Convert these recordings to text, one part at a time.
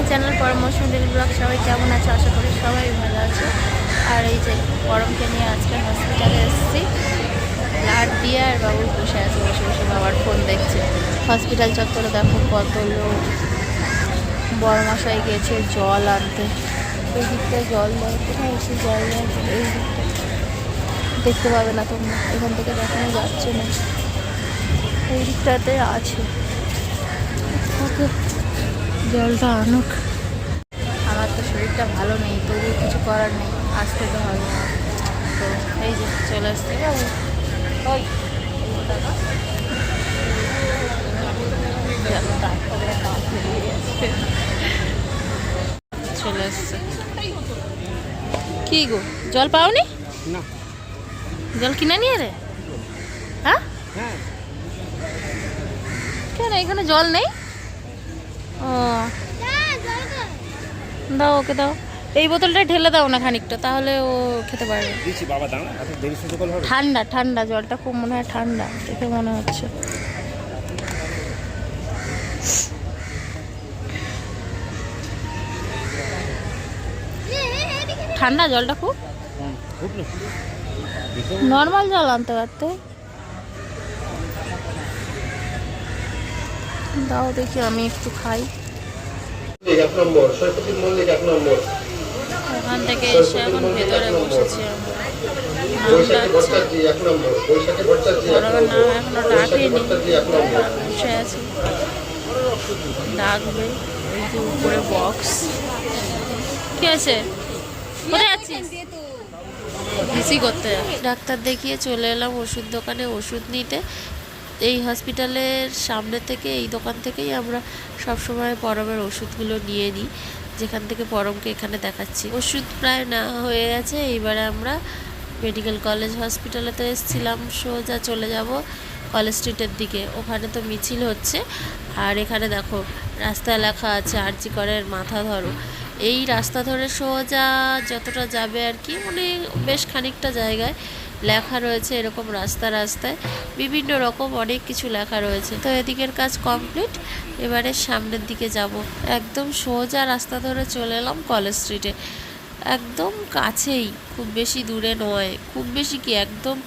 Channel পরমোশন daily blog. সবাই কেমন আছে? আশা করি সবাই ভালো আছে। আর এই যে পরমকে নিয়ে আজকে হসপিটালে এসেছি। ব্লাড দিয়ে আর বাবু বসে আছে, বসে বসে বাবার ফোন দেখছে। হসপিটাল চত্বরে দেখো কত লোক। বড় মশাই গেছে জল আনতে। এই দিকটায় জল দেয়, কোথায় এসে জল দেয় এই দিকটা দেখতে পাবে না তোমরা, এখান থেকে দেখানো যাচ্ছে না। এই দিকটাতে আছে, ওকে জলটা আনুক। আমার তো শরীরটা ভালো নেই, তবু কিছু করার নেই, আসতে তো হবে। তো এই যে চলে আসছে বাবু। ওই চলে আসছে। কি গো, জল পাওনি? না, জল কিনে নিয়ে রে? হ্যাঁ, কেন এখানে জল নেই? ও দাও, ওকে দাও। এই বোতলটা ঢেলে দাও না খানিকটা, তাহলে ও খেতে পারবে। ঠান্ডা ঠান্ডা জলটা, খুব মনে হয় ঠান্ডা দেখে মনে হচ্ছে। ঠান্ডা জলটা খুব, নর্মাল জল আনতে পারতে। দাও দেখি, আমি একটু খাই। ওখান থেকে এসে এখন ভেতরে বসেছি আমরা। এখনো ডাকেনি, বসে আছি, ডাকবে। এই যে উপরে বক্স। কি আছে? কোথায় যাচ্ছিস? ভিসি করতে। ডাক্তার দেখিয়ে চলে এলাম ওষুধ দোকানে ওষুধ নিতে। এই হসপিটালের সামনে থেকে, এই দোকান থেকেই আমরা সবসময় পরমের ওষুধগুলো নিয়ে নিই, যেখান থেকে পরমকে এখানে দেখাচ্ছি। ওষুধ প্রায় না হয়ে গেছে। এইবারে আমরা মেডিকেল কলেজ হসপিটালেতে এসেছিলাম। সোজা চলে যাব কলেজ স্ট্রিটের দিকে, ওখানে তো মিছিল হচ্ছে। আর এখানে দেখো রাস্তায় লেখা আছে আরজি করের মাথা ধরো। এই রাস্তা ধরে সোজা যতটা যাবে আর কি, মানে বেশ খানিকটা জায়গায় লেখা রয়েছে এরকম রাস্তা রাস্তায় বিভিন্ন রকম অনেক কিছু লেখা রয়েছে। তো এদিকের কাজ কমপ্লিট, এবারে সামনের দিকে যাব। একদম সোজা রাস্তা ধরে চলে এলাম কলেজ স্ট্রিটে, একদম কাছেই, খুব বেশি দূরে নয়। খুব বেশি কি, একদম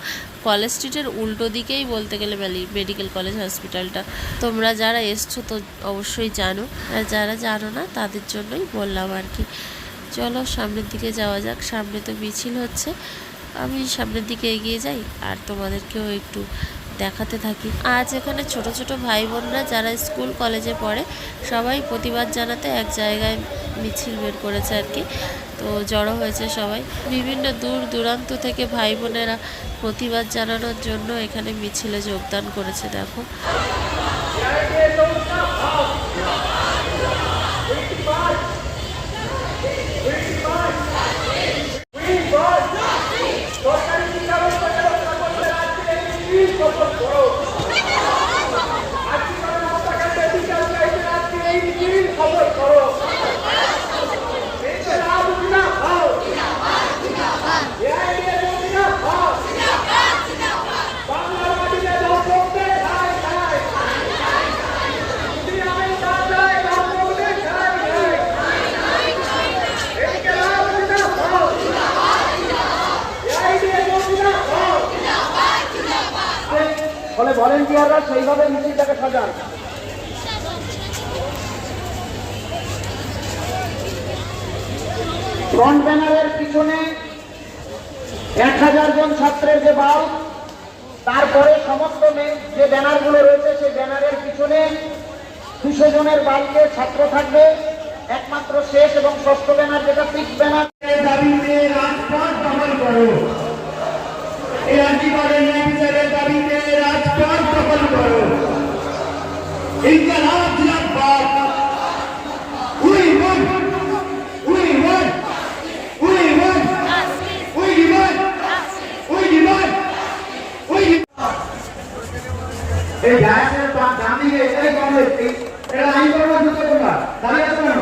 কলেজ স্ট্রিটের উল্টো দিকেই বলতে গেলে মেডিকেল কলেজ হসপিটালটা। তোমরা যারা এসছো তো অবশ্যই জানো, আর যারা জানো না তাদের জন্যই বললাম আর কি। চলো সামনের দিকে যাওয়া যাক। সামনে তো মিছিল হচ্ছে, আমি সামনের দিকে এগিয়ে যাই আর তোমাদেরকেও একটু দেখাতে থাকি। আজ এখানে ছোট ছোট ভাই বোনরা যারা স্কুল কলেজে পড়ে সবাই প্রতিবাদ জানাতে এক জায়গায় মিছিল বের করেছে আর কি। তো জড়ো হয়েছে সবাই, বিভিন্ন দূর দূরান্ত থেকে ভাই বোনেরা প্রতিবাদ জানানোর জন্য এখানে মিছিলে যোগদান করেছে। দেখো ফলে ভলেন্টিয়াররা সেইভাবে মিছিলটাকে সাজান। ফ্রন্ট ব্যানারের পিছনে 1000 জন ছাত্রের যে বাল, তারপরে সমস্ত যে ব্যানারগুলো রয়েছে সেই ব্যানারের পিছনে 200 জনের বালকে ছাত্র থাকবে। একমাত্র শেষ এবং ষষ্ঠ ব্যানার যেটা পিক ব্যানার, দাবিতে রাজপথ দখল করো। এই আর্জিকরের ন্যায়বিচারের দাবিতে রাজপথ দখল করো। ইনকলাব জিন্দাবাদ। We want, we want, we want, we demand, we demand, we demand. এই জায়গায় তো দামি এটাই কম হচ্ছে। এটা আইন করবার জন্য তোমরা দাঁড়িয়ে আছো কেন?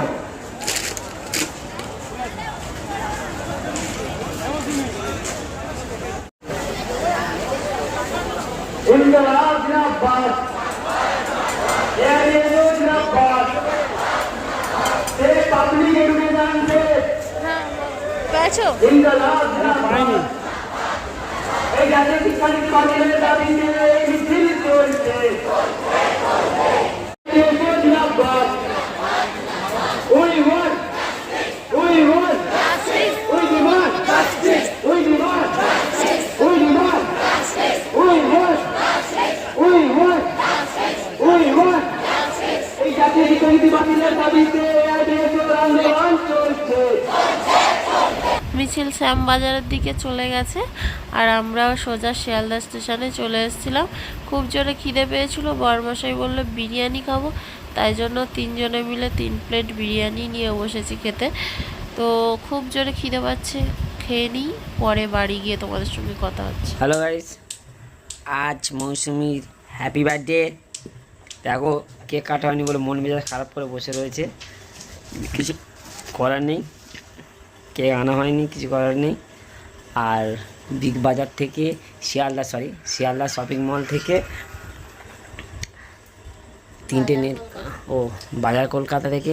ইনকলাব জিন্দাবাদ। জিন্দাবাদ। হ্যাঁ পেয়েছো? এই জাতীয় শিক্ষানীতি বাতিলের দাবিতে এই মিছিল চলছে। We want, we demand, we demand, we want, এই জাতীয় শিক্ষানীতি বাতিলের দাবিতে আন্দোলন চলছে। মিছিল শ্যামবাজারের দিকে চলে গেছে আর আমরা সোজা শিয়ালদা স্টেশনে চলে এসেছিলাম। খুব জোরে খিদে পেয়েছিল, বরমশাই বললো বিরিয়ানি খাবো, তাই জন্য 3 জনে মিলে 3 প্লেট বিরিয়ানি নিয়ে বসেছি খেতে। তো খুব জোরে খিদে পাচ্ছে, খেয়ে নিই, পরে বাড়ি গিয়ে তোমাদের সঙ্গে কথা হচ্ছে। হ্যালো গাইস, আজ মৌসুমির হ্যাপি বার্থডে। দেখো কেক কাটা হয়নি বলে মন মেজাজ খারাপ করে বসে রয়েছে, কিছু করার নেই, কেক আনা হয়নি, কিছু করার নেই। আর বিগ বাজার থেকে শিয়ালদা শপিং মল থেকে 3টে নেল বাজার কলকাতা থেকে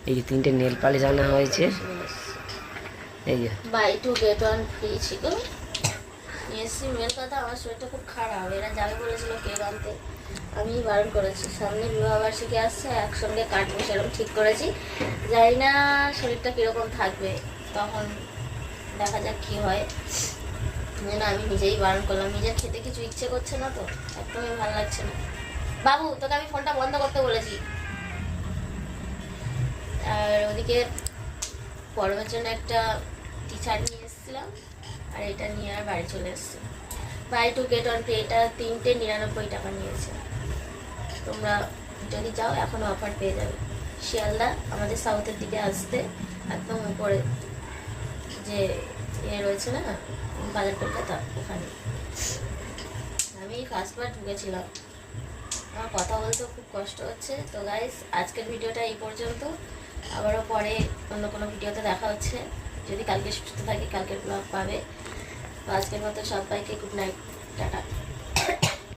এই যে 3টে নেল পালিশ আনা হয়েছে। এই যে বাই 2 get 1 ফ্রি ছিল। এসি মেল কথা, আমার শরীরটা খুব খারাপ, এরা যাবে বলেছিল কেক আনতে, আমি বারণ করেছি। সামনে বিবাহবার্ষিকী আসছে, একসঙ্গে কাটবো সেরকম ঠিক করেছি। জানি না শরীরটা কীরকম থাকবে, তখন দেখা যাক কী হয়। যেন আমি নিজেই বারণ করলাম, নিজের খেতে কিছু ইচ্ছে করছে না, তো একদমই ভালো লাগছে না। বাবু তোকে আমি ফোনটা বন্ধ করতে বলেছি। আর ওদিকে পরমের জন্য একটা টি শার্ট নিয়ে এসেছিলাম, আর এটা নিয়ে আর বাড়ি চলে এসেছি। বাই 2 get 1 ফ্রি, এটা 3টে 99 টাকা নিয়েছে। তোমরা যদি যাও এখনও অফার পেয়ে যাবে। শিয়ালদা আমাদের সাউথের দিকে আসতে একদম উপরে যে রয়েছে না বাজার কলকাতা, ওখানে। আমি ফার্স্টবার ঢুকেছিলাম, আমার কথা বলতেও খুব কষ্ট হচ্ছে। তো গাইস, আজকের ভিডিওটা এই পর্যন্ত, আবারও পরে অন্য কোনো ভিডিওতে দেখা হচ্ছে। যদি কালকে সুস্থ থাকি কালকের ব্লগ পাবে। তো আজকের মতো সবাইকে গুড নাইট, টাটা।